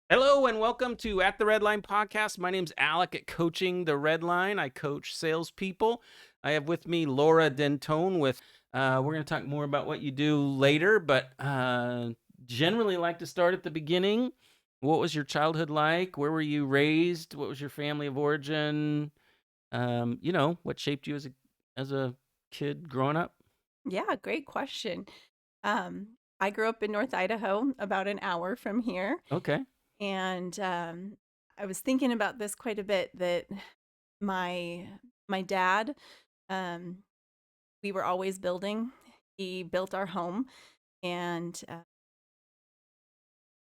Hello and welcome to At the Redline podcast. My name's Alec at Coaching the Redline. I coach salespeople. I have with me Laura Denton with, we're going to talk more about what you do later, but generally like to start at the beginning. What was your childhood like? Where were you raised? What was your family of origin? What shaped you as a kid growing up? Yeah, great question. I grew up in North Idaho, about an hour from here, Okay. and I was thinking about this quite a bit. That my my dad, um, we were always building. He built our home, and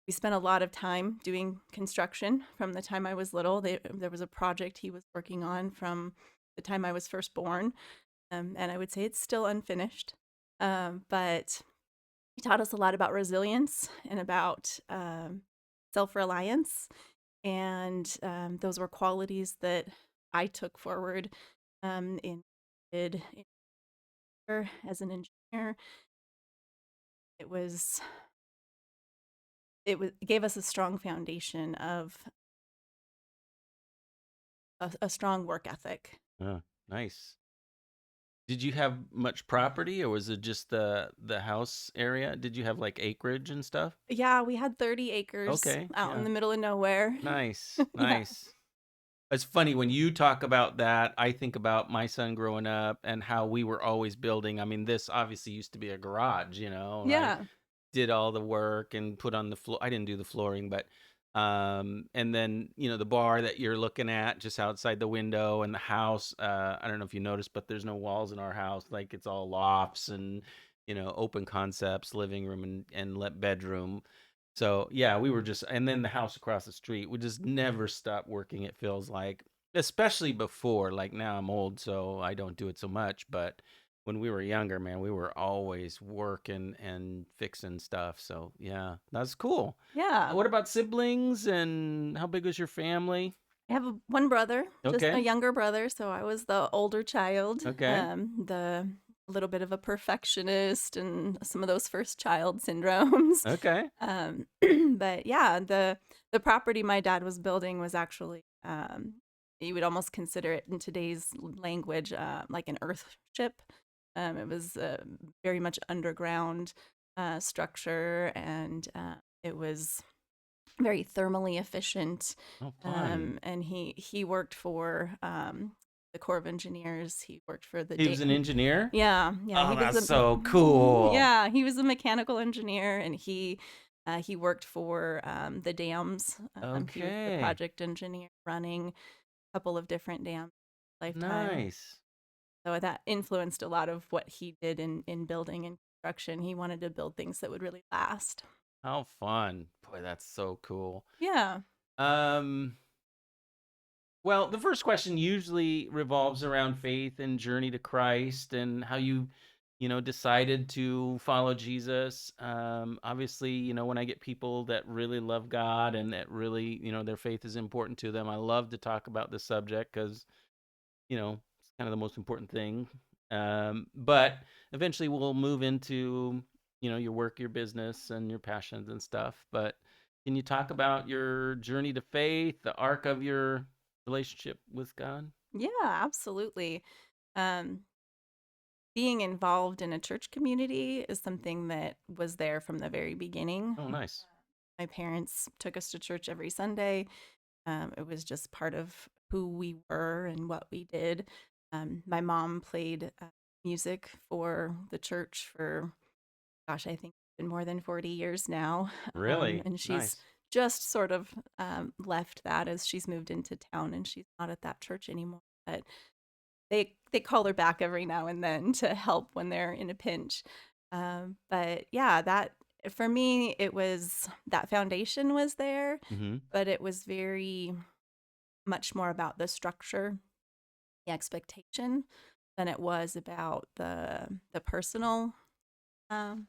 we spent a lot of time doing construction from the time I was little. There was a project he was working on from the time I was first born, and I would say it's still unfinished, but he taught us a lot about resilience and about self-reliance, and those were qualities that I took forward did as an engineer. It was it gave us a strong foundation of a strong work ethic. Oh, nice. Did you have much property, or was it just the house area? Did you have like acreage and stuff? Yeah, we had 30 acres Okay, out in yeah. the middle of nowhere. Nice, Yeah. nice. It's funny when you talk about that, I think about my son growing up and how we were always building. I mean, this obviously used to be a garage, and I Yeah. did all the work and put on the floor. I didn't do the flooring, but and then, the bar that you're looking at just outside the window and the house, I don't know if you noticed, but there's no walls in our house. Like it's all lofts and, open concepts, living room and bedroom. So yeah, we were just, and then the house across the street, we just never stopped working. It feels like, especially before, like now I'm old, so I don't do it so much. But when we were younger, man, we were always working and fixing stuff. So yeah, that's cool. Yeah. What about siblings and how big was your family? I have one brother, just a Okay. younger brother, so I was the older child, Okay. the little bit of a perfectionist and some of those first child syndromes. Okay. Um, but yeah, the property my dad was building was actually you would almost consider it in today's language like an earth ship. It was very much underground structure, and it was very thermally efficient. Oh, fun. And he worked for the Corps of Engineers. He worked for the He was an engineer. yeah, Oh, he was that's a so cool. yeah, he was a mechanical engineer, and he worked for the dams. He was the Okay. project engineer running a couple of different dams lifetime. Nice. So that influenced a lot of what he did in building and construction. He wanted to build things that would really last. How fun. Boy, that's so cool. Yeah. Um, well, the first question usually revolves around faith and journey to Christ and how you decided to follow Jesus. Obviously, when I get people that really love God and that really, their faith is important to them, I love to talk about this subject because, it's kind of the most important thing. But eventually we'll move into, your work, your business, and your passions and stuff. But can you talk about your journey to faith, the arc of your relationship with God? Yeah, absolutely. Um, Being involved in a church community is something that was there from the very beginning. Oh, nice. My parents took us to church every Sunday. It was just part of who we were and what we did. My mom played music for the church for, gosh, I think it's been more than 40 years now. Really And she's nice. just sort of left that as she's moved into town, and she's not at that church anymore. But they call her back every now and then to help when they're in a pinch. But yeah, that for me, it was that foundation was there, Hmm. but it was very much more about the structure, the expectation, than it was about the personal um,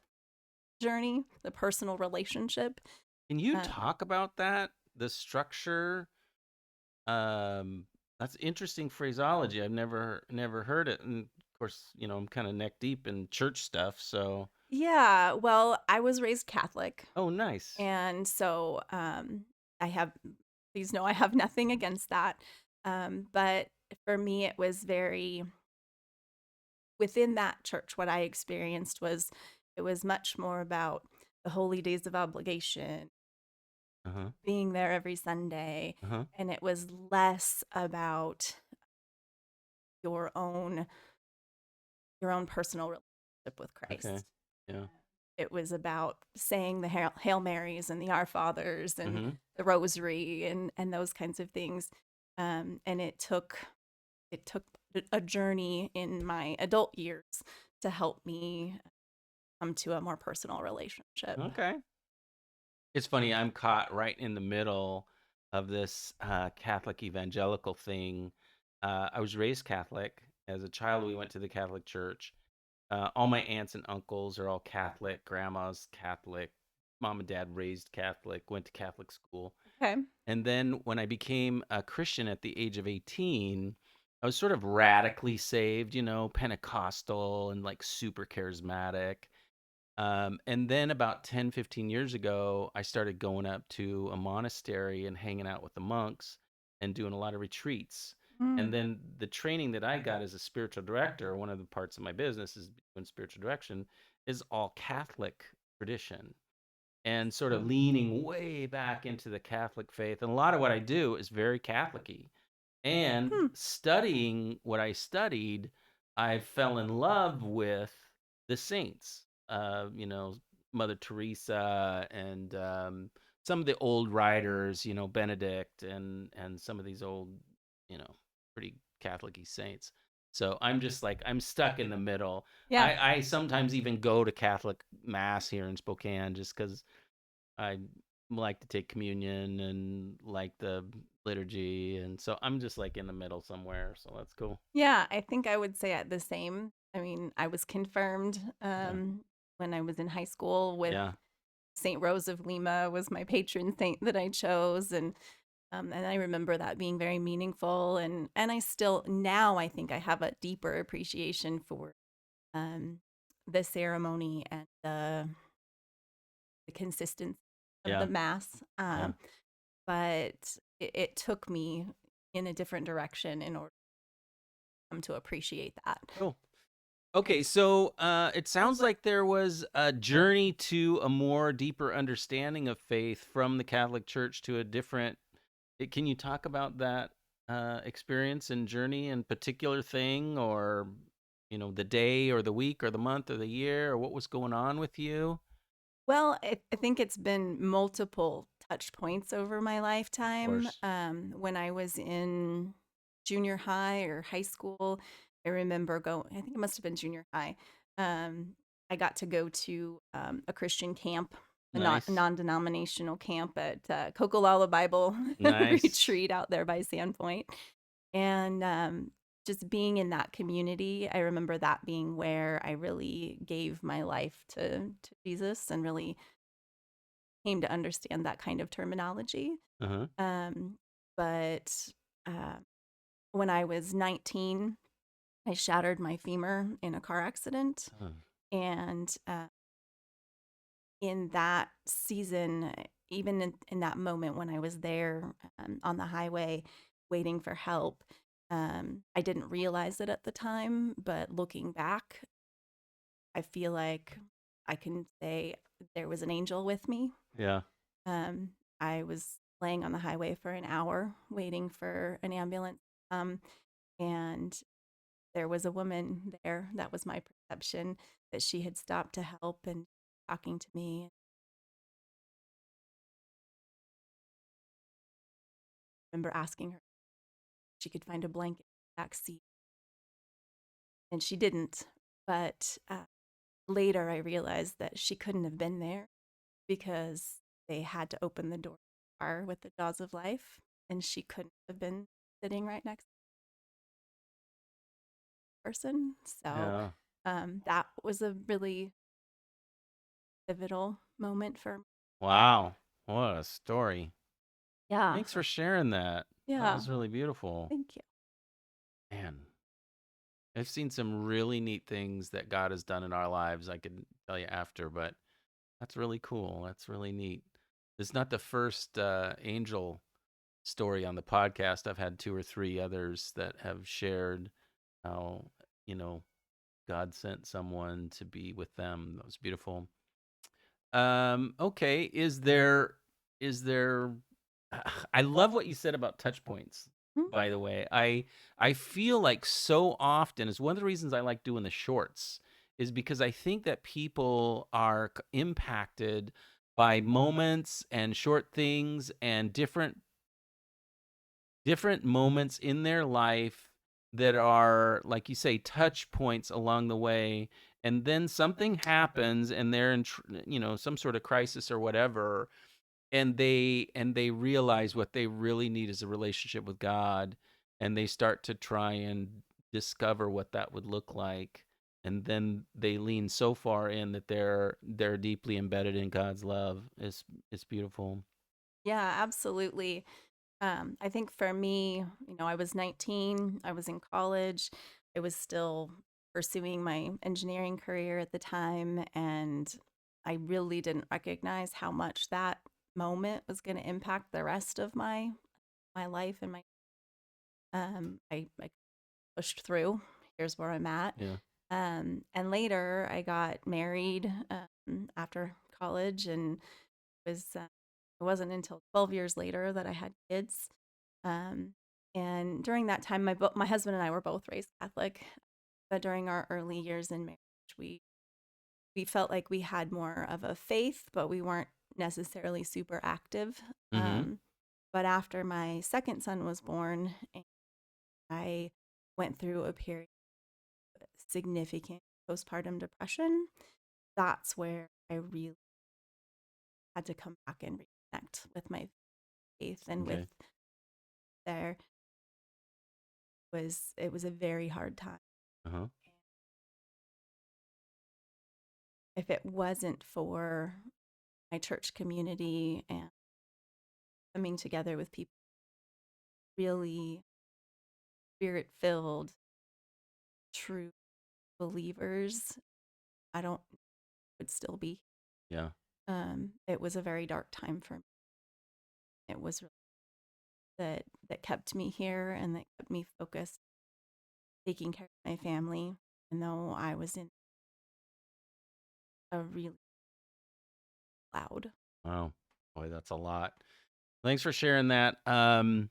journey, the personal relationship. Can you Uh, talk about that? The structure. Um, that's interesting phraseology. I've never heard it. And of course, I'm kind of neck deep in church stuff. So, yeah, well, I was raised Catholic. oh, nice. And so I have, please know I have nothing against that. But for me, it was very, within that church, what I experienced was it was much more about the holy days of obligation, Uh-huh. being there every Sunday, Uh-huh. and it was less about your own your own personal relationship with Okay. Christ. Yeah. It was about saying the Hail Marys and the Our Fathers and Mm-hmm. the Rosary and those kinds of things. And it took a journey in my adult years to help me come to a more personal relationship. Okay. It's funny, I'm caught right in the middle of this Catholic evangelical thing. I was raised Catholic. As a child, we went to the Catholic Church. All my aunts and uncles are all Catholic. Grandma's Catholic. Mom and dad raised Catholic, went to Catholic school. Okay. And then when I became a Christian at the age of 18, I was sort of radically saved, Pentecostal and like super charismatic. And then about 10, 15 years ago, I started going up to a monastery and hanging out with the monks and doing a lot of retreats. And Mm. then the training that I got as a spiritual director, one of the parts of my business is doing spiritual direction, is all Catholic tradition and sort of leaning way back into the Catholic faith. And a lot of what I do is very Catholic-y. And Hmm. studying what I studied, I fell in love with the saints. Mother Teresa and some of the old writers, Benedict and some of these old, pretty Catholic-y saints. So I'm just like I'm stuck in the middle. Yeah. I sometimes even go to Catholic mass here in Spokane just because I like to take communion and like the liturgy, and so I'm just like in the middle somewhere. So that's cool. Yeah, I think I would say at the same. I mean, I was confirmed Yeah, when I was in high school with yeah, Saint Rose of Lima was my patron saint that I chose, and I remember that being very meaningful. And I still now I think I have a deeper appreciation for um, the ceremony and the consistency of the yeah, mass. yeah. But it took me in a different direction in order to come to appreciate that. Cool. Okay, so it sounds like there was a journey to a more deeper understanding of faith from the Catholic Church to a different. Can you talk about that experience and journey and particular thing, or the day or the week or the month or the year, or what was going on with you? Well, I think it's been multiple touch points over my Of lifetime. course. When I was in junior high or high school, I remember going, I think it must have been junior high. Um, I got to go to a Christian camp, a Nice. non denominational camp at Cocolala Bible Nice. retreat out there by Sandpoint. And just being in that community, I remember that being where I really gave my life to Jesus and really came to understand that kind of terminology. Uh-huh. Um, but uh, when I was 19, I shattered my femur in a car accident. Huh. And in that season, even in that moment when I was there on the highway waiting for help, I didn't realize it at the time, but looking back, I feel like I can say there was an angel with me. Yeah. Um, I was laying on the highway for an hour waiting for an ambulance to come, and there was a woman there. That was my perception that she had stopped to help and talking to me. I remember asking her if she could find a blanket in the back seat, and she didn't. But later, I realized that she couldn't have been there because they had to open the door to the car with the jaws of life, and she couldn't have been sitting right next to the person. So Yeah. that was a really pivotal moment for me. Wow. What a story. Yeah. Thanks for sharing that. That Yeah. was really beautiful. Thank you. Man, I've seen some really neat things that God has done in our lives. I could tell you after, but that's really cool. That's really neat. It's not the first angel story on the podcast. I've had two or three others that have shared how, you know, God sent someone to be with them. That was beautiful. Okay. Is there I love what you said about touch points, Mhm. by the way. I feel like so often is one of the reasons I like doing the shorts is because I think that people are impacted by moments and short things and different moments in their life that are, like you say, touch points along the way. And then something happens and they're in, some sort of crisis or whatever. And they realize what they really need is a relationship with God. And they start to try and discover what that would look like. And then they lean so far in that they're deeply embedded in God's love. It's beautiful. Yeah, absolutely. I think for me, I was 19, I was in college, I was still pursuing my engineering career at the time, and I really didn't recognize how much that moment was going to impact the rest of my life and my I pushed through. Here's where I'm at. Yeah. And later I got married after college, and was it wasn't until 12 years later that I had kids. Um, and during that time, my husband and I were both raised Catholic, but during our early years in marriage, we felt like we had more of a faith, but we weren't necessarily super active. Mm-hmm. But after my second son was born, and I went through a period of significant postpartum depression. That's where I really had to come back and reconnect with my faith and with Okay. there was it was a very hard time. Uh-huh. If it wasn't for my church community and coming together with people really spirit filled, true believers, I don't would still be. Yeah. It was a very dark time for me. It was really that kept me here and that kept me focused, taking care of my family, even though I was in a really loud. Wow. Boy, that's a lot. Thanks for sharing that. I'm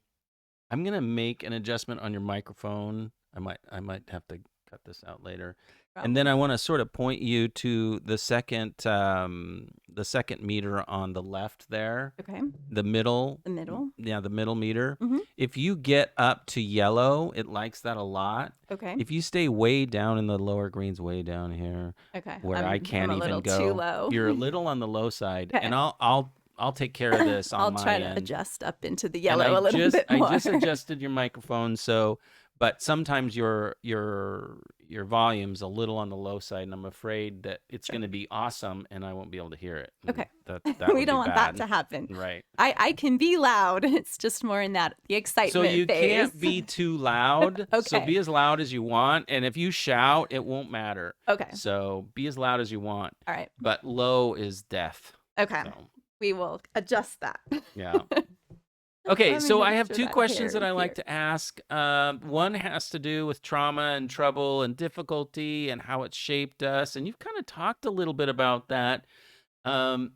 gonna make an adjustment on your microphone. I might have to cut this out later. And then Problem. I want to sort of point you to the second meter on the left there, Okay. the middle, The middle. yeah, the middle meter. Hmm. If you get up to yellow, it likes that a lot. Okay. If you stay way down in the lower greens, way down here, Okay. where I I'm can't a even little too go, low. you're a little on the low side, Okay. and I'll take care of this on I'll my try to end. adjust up into the And yellow a little bit I more. just adjusted your microphone, so but sometimes your volume's a little on the low side, and I'm afraid that it's Sure. going to be awesome and I won't be able to hear it. And Okay. that We would don't be want that bad. to happen. Right. I can be loud. It's just more in the So excitement you phase. can't be too loud. So Okay. be as loud as you want, and if you shout, it won't matter. Okay. So be as loud as you want, All right. but low is death. Okay. So, We will adjust that. yeah. Okay, Let me so I make have sure two that questions hair that is I like here. to ask. One has to do with trauma and trouble and difficulty and how it shaped us. And you've kind of talked a little bit about that, um,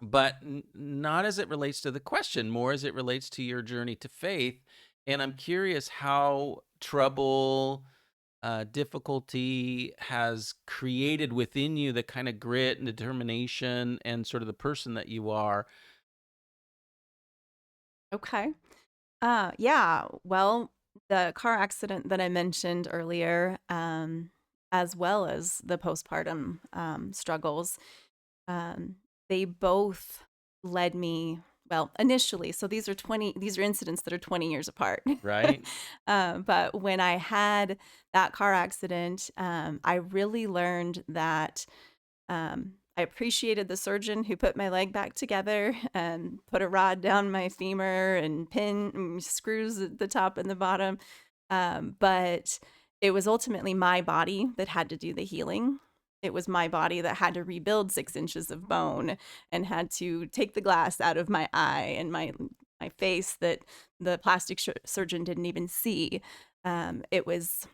but not as it relates to the question, more as it relates to your journey to faith. And I'm curious how trouble, difficulty has created within you the kind of grit and determination and sort of the person that you are. Okay. Yeah. Well, the car accident that I mentioned earlier, as well as the postpartum struggles, um, they both led me. Well, initially, so these are incidents that are 20 years apart. Right? But when I had that car accident, I really learned that I appreciated the surgeon who put my leg back together and put a rod down my femur and pin screws at the top and the bottom. But it was ultimately my body that had to do the healing. it was my body that had to rebuild 6 inches of bone and had to take the glass out of my eye and my face that the plastic surgeon didn't even see. It was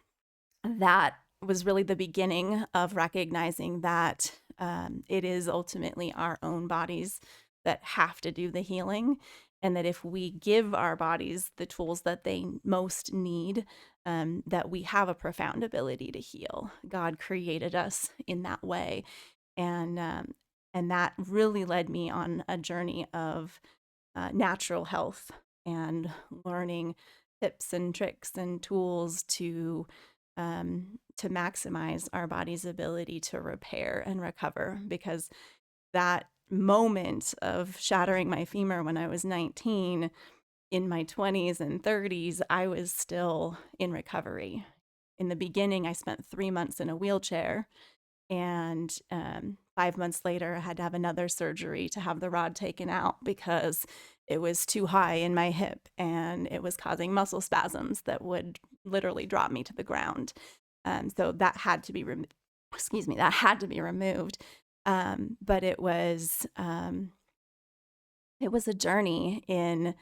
that was really the beginning of recognizing that it is ultimately our own bodies that have to do the healing. And that if we give our bodies the tools that they most need, that we have a profound ability to heal. God created us in that way. And that really led me on a journey of natural health and learning tips and tricks and tools to maximize our body's ability to repair and recover. Because that moment of shattering my femur when I was 19, in my 20s and 30s, I was still in recovery. In the beginning, I spent 3 months in a wheelchair, and 5 months later, I had to have another surgery to have the rod taken out because it was too high in my hip and it was causing muscle spasms that would literally drop me to the ground. So that had to be that had to be removed. But it was a journey in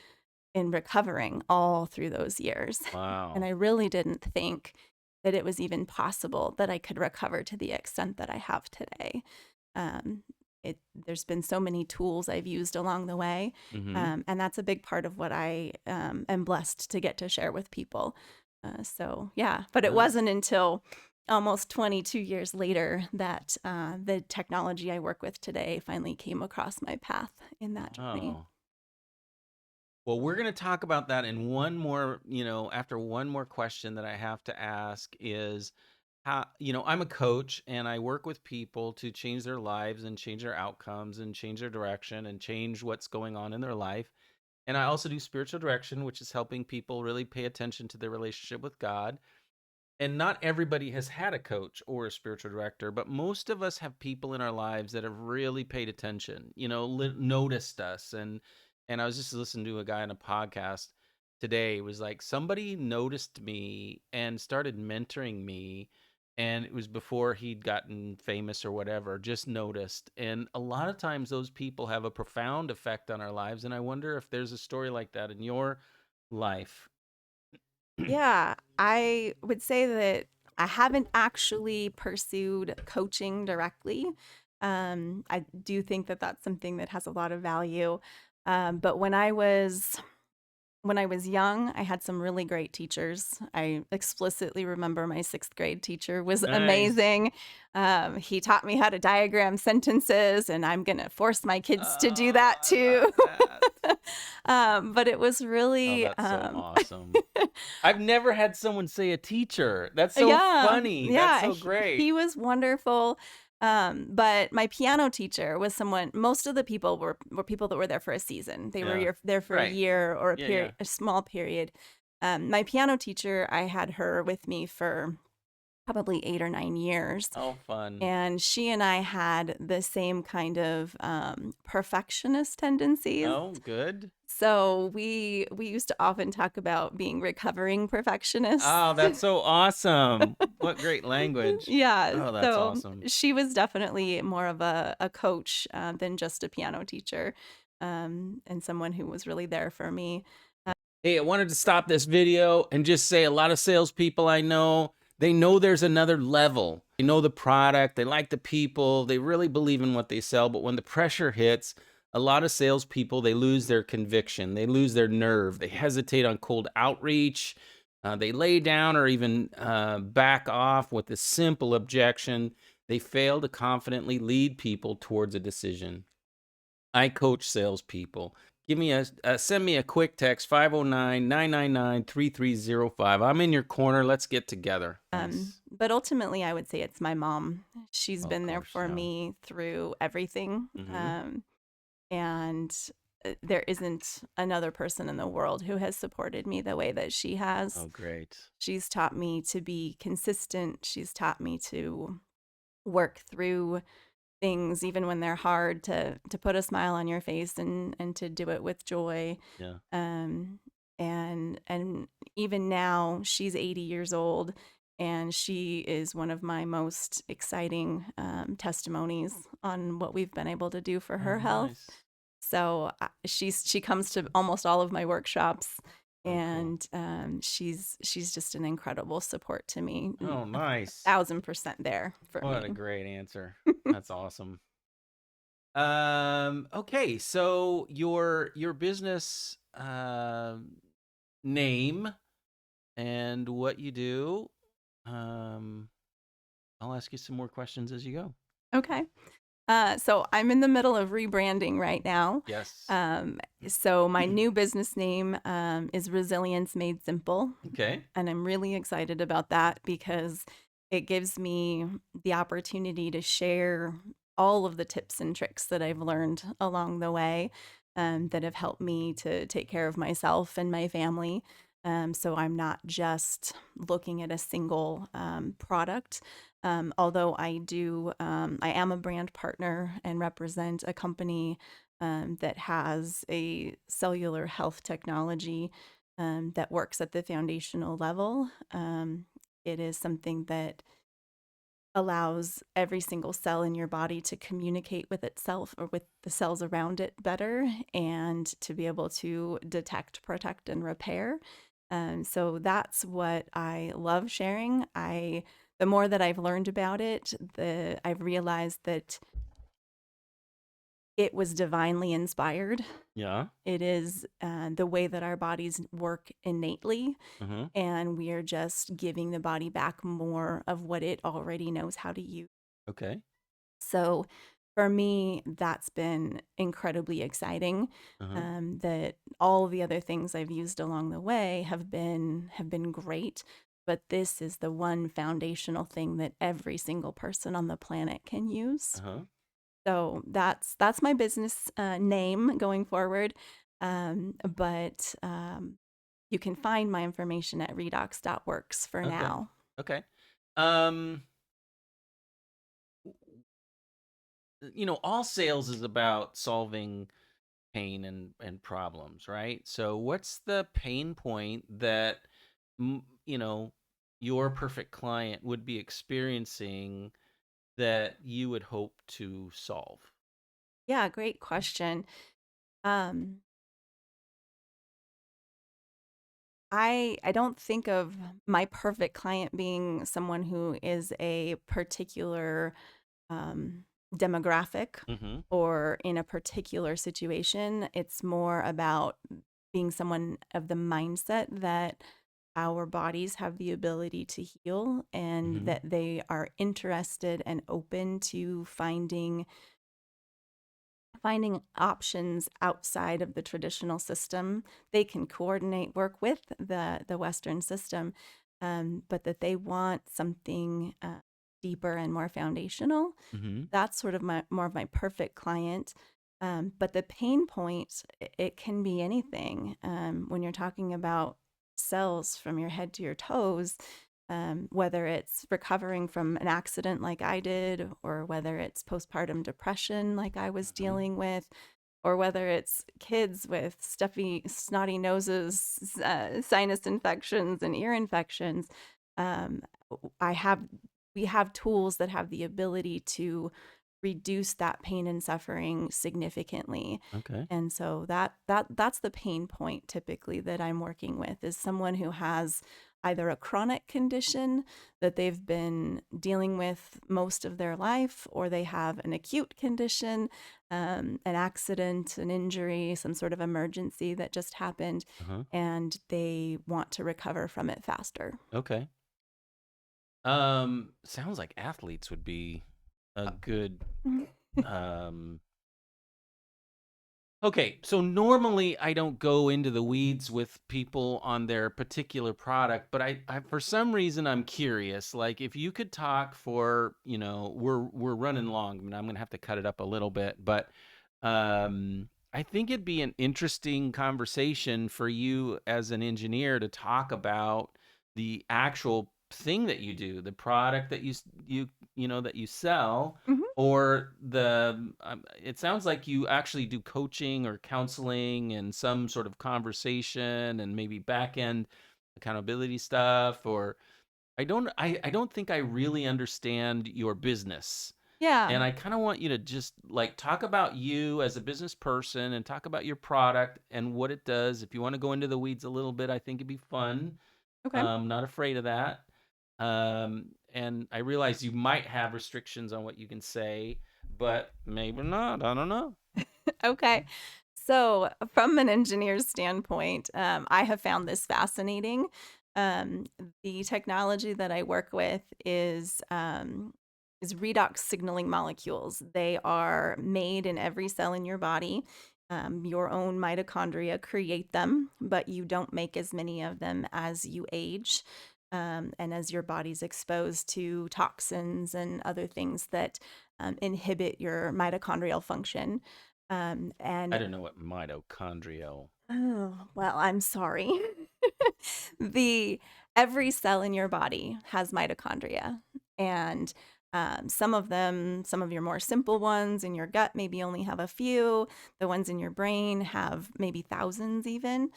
recovering all through those years. And Wow. I really didn't think that it was even possible that I could recover to the extent that I have today. Um, there's been so many tools I've used along the way, Hmm. and that's a big part of what I am blessed to get to share with people. So yeah, but it Nice. wasn't until almost 22 years later that the technology I work with today finally came across my path in that journey. Oh. Well, we're going to talk about that in one more, after one more question that I have to ask is how, I'm a coach and I work with people to change their lives and change their outcomes and change their direction and change what's going on in their life. And I also do spiritual direction, which is helping people really pay attention to their relationship with God. And not everybody has had a coach or a spiritual director, but most of us have people in our lives that have really paid attention, noticed us. And I was just listening to a guy on a podcast today. It was like somebody noticed me and started mentoring me, and it was before he'd gotten famous or whatever, just noticed. And a lot of times those people have a profound effect on our lives, and I wonder if there's a story like that in your life. Yeah, I would say that I haven't actually pursued coaching directly. I do think that that's something that has a lot of value. But when I was young, I had some really great teachers. I explicitly remember my sixth grade teacher was Nice. amazing. He taught me how to diagram sentences, and I'm going to force my kids to do Oh, that I love too. that. But it was Oh, really, that's so awesome. I've never had someone say a teacher. That's so yeah, funny. That's yeah, so he great. was wonderful. But my piano teacher was someone. Most of the people were people that were there for a season. They were Yeah. there for a Right. year or Yeah, yeah. a small period. My piano teacher, I had her with me for probably 8 or 9 years. Oh, fun. And she and I had the same kind of perfectionist tendencies. Oh, good. So we used to often talk about being recovering perfectionists. Oh, that's so awesome. What great language. Yeah, Oh, that's so awesome. she was definitely more of a coach than just a piano teacher, and someone who was really there for me. Hey, I wanted to stop this video and just say a lot of salespeople I know, they know there's another level. They know the product, they like the people, they really believe in what they sell. But when the pressure hits, a lot of salespeople, they lose their conviction, they lose their nerve, they hesitate on cold outreach, they lay down or even back off with a simple objection. They fail to confidently lead people towards a decision. I coach salespeople. Send me a quick text 509-999-3305. I'm in your corner. Let's get together. Nice. But ultimately, I would say it's my mom. She's Oh, of been there course, for yeah. me through everything. Mm-hmm. And there isn't another person in the world who has supported me the way that she has. Oh, great. She's taught me to be consistent. She's taught me to work through things even when they're hard, to put a smile on your face and to do it with joy. Yeah. Um and even now she's 80 years old and she is one of my most exciting testimonies on what we've been able to do for her Oh, health. nice. So she comes to almost all of my workshops, Oh, cool. and she's just an incredible support to me. Oh, A nice. 1000% there for What a me. great answer. That's awesome. Okay, so your business name and what you do. Um, I'll ask you some more questions as you go. Okay. So I'm in the middle of rebranding right now. Yes. Um, so my new business name is Resilience Made Simple, Okay. and I'm really excited about that because it gives me the opportunity to share all of the tips and tricks that I've learned along the way, that have helped me to take care of myself and my family. So I'm not just looking at a single product. Although I am a brand partner and represent a company that has a cellular health technology that works at the foundational level. It is something that allows every single cell in your body to communicate with itself or with the cells around it better, and to be able to detect, protect, and repair. So that's what I love sharing. The more that I've learned about it, I've realized that it was divinely inspired. Yeah. It is the way that our bodies work innately, Uh-huh. and we are just giving the body back more of what it already knows how to use. Okay. So for me, that's been incredibly exciting. Uh-huh. That all the other things I've used along the way have been great, but this is the one foundational thing that every single person on the planet can use. Uh-huh. So that's my business name going forward. But you can find my information at redox.works for Okay. now. Okay. Um, all sales is about solving pain and problems, right? So what's the pain point that mm, you know your perfect client would be experiencing that you would hope to solve? Yeah, great question. Um, I don't think of my perfect client being someone who is a particular um, demographic Mm-hmm. or in a particular situation. It's more about being someone of the mindset that our bodies have the ability to heal, and Mm-hmm. that they are interested and open to finding options outside of the traditional system. They can coordinate work with the Western system, but that they want something deeper and more foundational. Mm-hmm. That's sort of more of my perfect client. But the pain point, it can be anything. When you're talking about cells from your head to your toes, whether it's recovering from an accident like I did, or whether it's postpartum depression like I was Mm-hmm. dealing with, or whether it's kids with stuffy, snotty noses, sinus infections, and ear infections. Um, I have we have tools that have the ability to reduce that pain and suffering significantly. Okay. And so that's the pain point typically that I'm working with, is someone who has either a chronic condition that they've been dealing with most of their life, or they have an acute condition, an accident, an injury, some sort of emergency that just happened, Uh-huh. and they want to recover from it faster. Okay. Sounds like athletes would be a good um Okay, so normally I don't go into the weeds with people on their particular product, but I for some reason I'm curious. Like if you could talk for, we're running long. I mean, I'm gonna have to cut it up a little bit, but I think it'd be an interesting conversation for you as an engineer to talk about the actual thing that you do, the product that that you sell, Mhm. or it sounds like you actually do coaching or counseling and some sort of conversation and maybe back end accountability stuff, or I don't think I really understand your business. Yeah. And I kind of want you to just like talk about you as a business person and talk about your product and what it does. If you want to go into the weeds a little bit, I think it'd be fun. Okay. Not afraid of that. And I realize you might have restrictions on what you can say, but maybe not. I don't know. Okay. So, from an engineer's standpoint, I have found this fascinating. Um, the technology that I work with is redox signaling molecules. They are made in every cell in your body. Your own mitochondria create them, but you don't make as many of them as you age. And as your body's exposed to toxins and other things that inhibit your mitochondrial function. I And don't know what mitochondrial. oh, well, I'm sorry. the Every cell in your body has mitochondria, and some of your more simple ones in your gut maybe only have a few. The ones in your brain have maybe thousands even.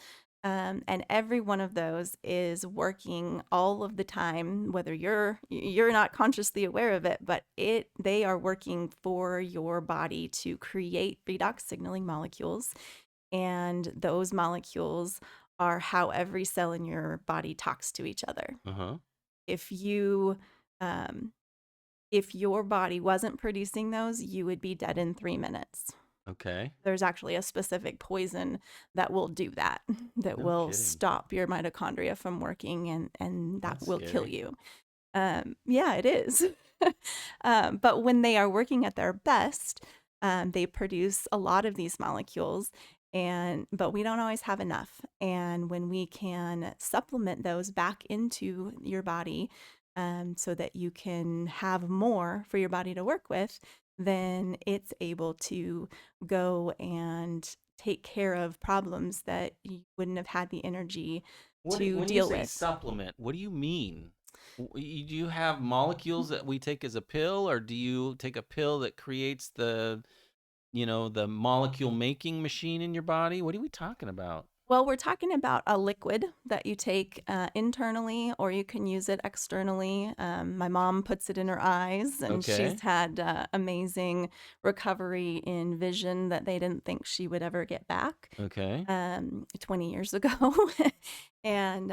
And every one of those is working all of the time, whether you're not consciously aware of it, but they are working for your body to create redox signaling molecules, and those molecules are how every cell in your body talks to each other. Uh huh. If you um, if your body wasn't producing those, you would be dead in 3 minutes. Okay. There's actually a specific poison that will do that, that No will kidding. stop your mitochondria from working, and that That's will kill scary. you. Yeah, it is. But when they are working at their best, they produce a lot of these molecules, and but we don't always have enough. And when we can supplement those back into your body, so that you can have more for your body to work with, then it's able to go and take care of problems that you wouldn't have had the energy to When you deal say with. supplement, what do you mean? Do you have molecules that we take as a pill, or do you take a pill that creates the molecule making machine in your body? What are we talking about? Well, we're talking about a liquid that you take internally, or you can use it externally. My mom puts it in her eyes, and she's Okay. had amazing recovery in vision that they didn't think she would ever get back Okay. 20 years ago. and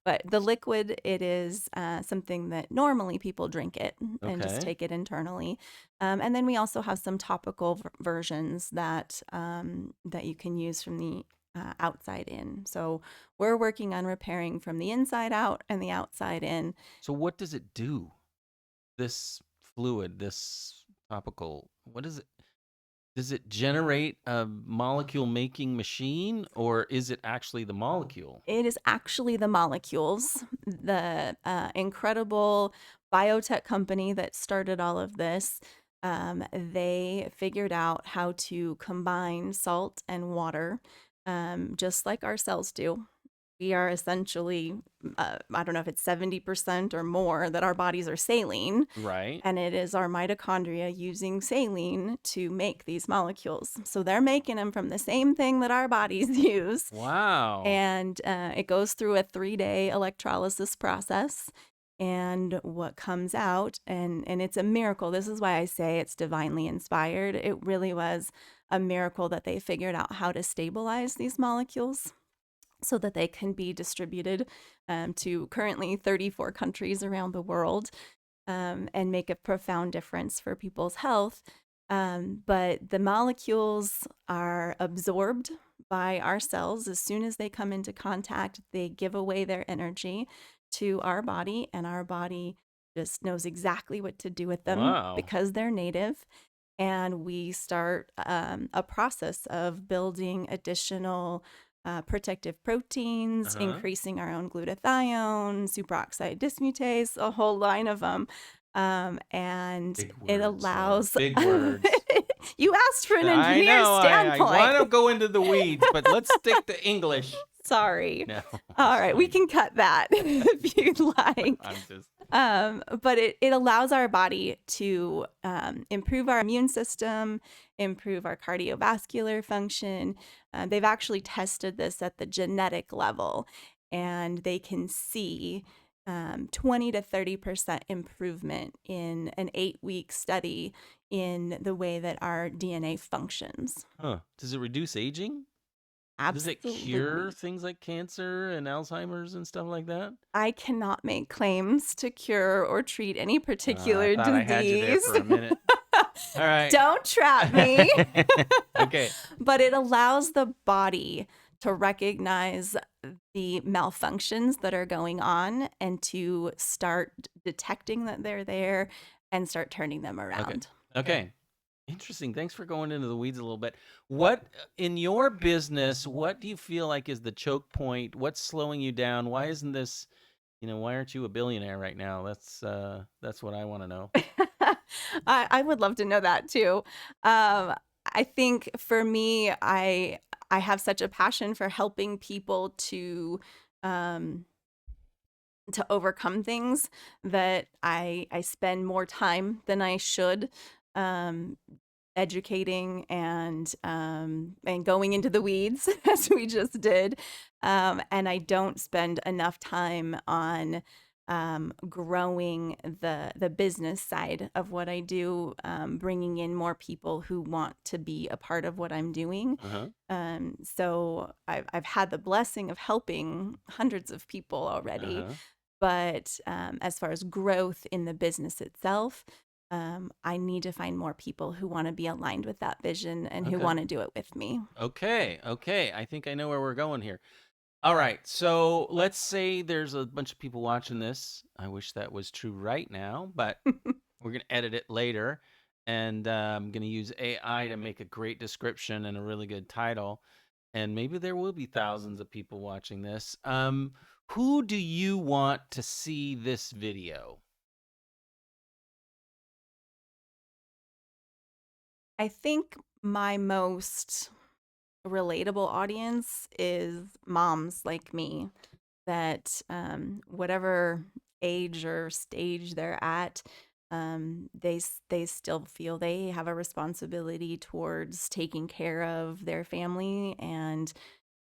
But the liquid, it is something that normally people drink it and just Okay. take it internally. And then we also have some topical versions that you can use from the outside in. So we're working on repairing from the inside out and the outside in. So what does it do? This fluid, this topical, what is it? Does it generate a molecule making machine, or is it actually the molecule? It is actually the molecules. The incredible biotech company that started all of this, they figured out how to combine salt and water, just like our cells do. We are essentially, I don't know if it's 70% or more that our bodies are saline, Right. and it is our mitochondria using saline to make these molecules. So they're making them from the same thing that our bodies use. Wow. And it goes through a 3-day electrolysis process. And what comes out, and it's a miracle. This is why I say it's divinely inspired. It really was a miracle that they figured out how to stabilize these molecules so that they can be distributed to currently 34 countries around the world, and make a profound difference for people's health. But the molecules are absorbed by our cells. As soon as they come into contact, they give away their energy to our body, and our body just knows exactly what to do with them Wow. because they're native. And we start a process of building additional protective proteins, Uh-huh. increasing our own glutathione, superoxide dismutase, a whole line of them. And Big it words, Laura. allows, Big words. you asked for an I engineer's know. I standpoint. want to go into the weeds, but let's stick to English. Sorry. No, All it's right, we fine. can cut that if you'd like. I'm just But it allows our body to improve our immune system, improve our cardiovascular function. They've actually tested this at the genetic level, and they can see 20 to 30% improvement in an 8-week study in the way that our DNA functions. Huh. Does it reduce aging? Does it cure Absolutely. things like cancer and Alzheimer's and stuff like that? I cannot make claims to cure or treat any I particular thought I had you there disease. for a minute. All right. Don't trap me. Okay. But it allows the body to recognize the malfunctions that are going on and to start detecting that they're there and start turning them Okay. around. Okay. Interesting. Thanks for going into the weeds a little bit. What in your business, what do you feel like is the choke point? What's slowing you down? Why isn't this, why aren't you a billionaire right now? That's what I want to know. I would love to know that too. I think for me, I have such a passion for helping people um, to overcome things that I spend more time than I should um, educating and going into the weeds as we just did, and I don't spend enough time on growing the business side of what I do, bringing in more people who want to be a part of what I'm doing. Uh-huh. So I've had the blessing of helping hundreds of people already, Uh-huh. but as far as growth in the business itself, I need to find more people who want to be aligned with that vision and who Okay. want to do it with me. Okay. Okay. I think I know where we're going here. All right. So let's say there's a bunch of people watching this. I wish that was true right now, but we're going to edit it later. And I'm going to use AI to make a great description and a really good title. And maybe there will be thousands of people watching this. Who do you want to see this video? I think my most relatable audience is moms like me that whatever age or stage they're at, they still feel they have a responsibility towards taking care of their family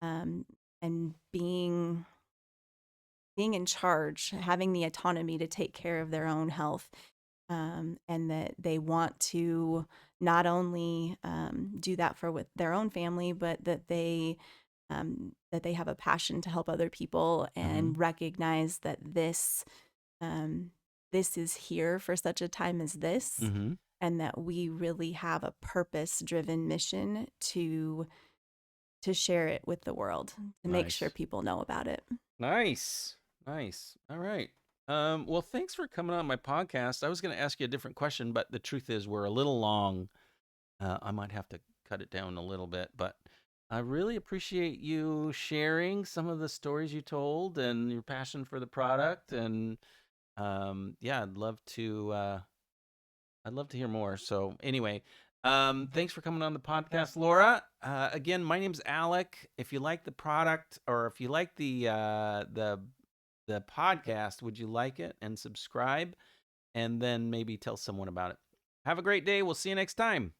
um, and being in charge, having the autonomy to take care of their own health, and that they want to not only do that for with their own family, but that they have a passion to help other people Mm-hmm. and recognize that um, this is here for such a time as this, Mm-hmm. and that we really have a purpose-driven mission to share it with the world, to make sure Nice. people know about it. Nice. Nice. All right. Well, thanks for coming on my podcast. I was going to ask you a different question, but the truth is we're a little long. I might have to cut it down a little bit, but I really appreciate you sharing some of the stories you told and your passion for the product. And yeah, I'd love to hear more. So anyway, thanks for coming on the podcast, Laura. Again, my name's Alec. If you like the product or if you like the podcast, would you like it and subscribe and then maybe tell someone about it? Have a great day. We'll see you next time.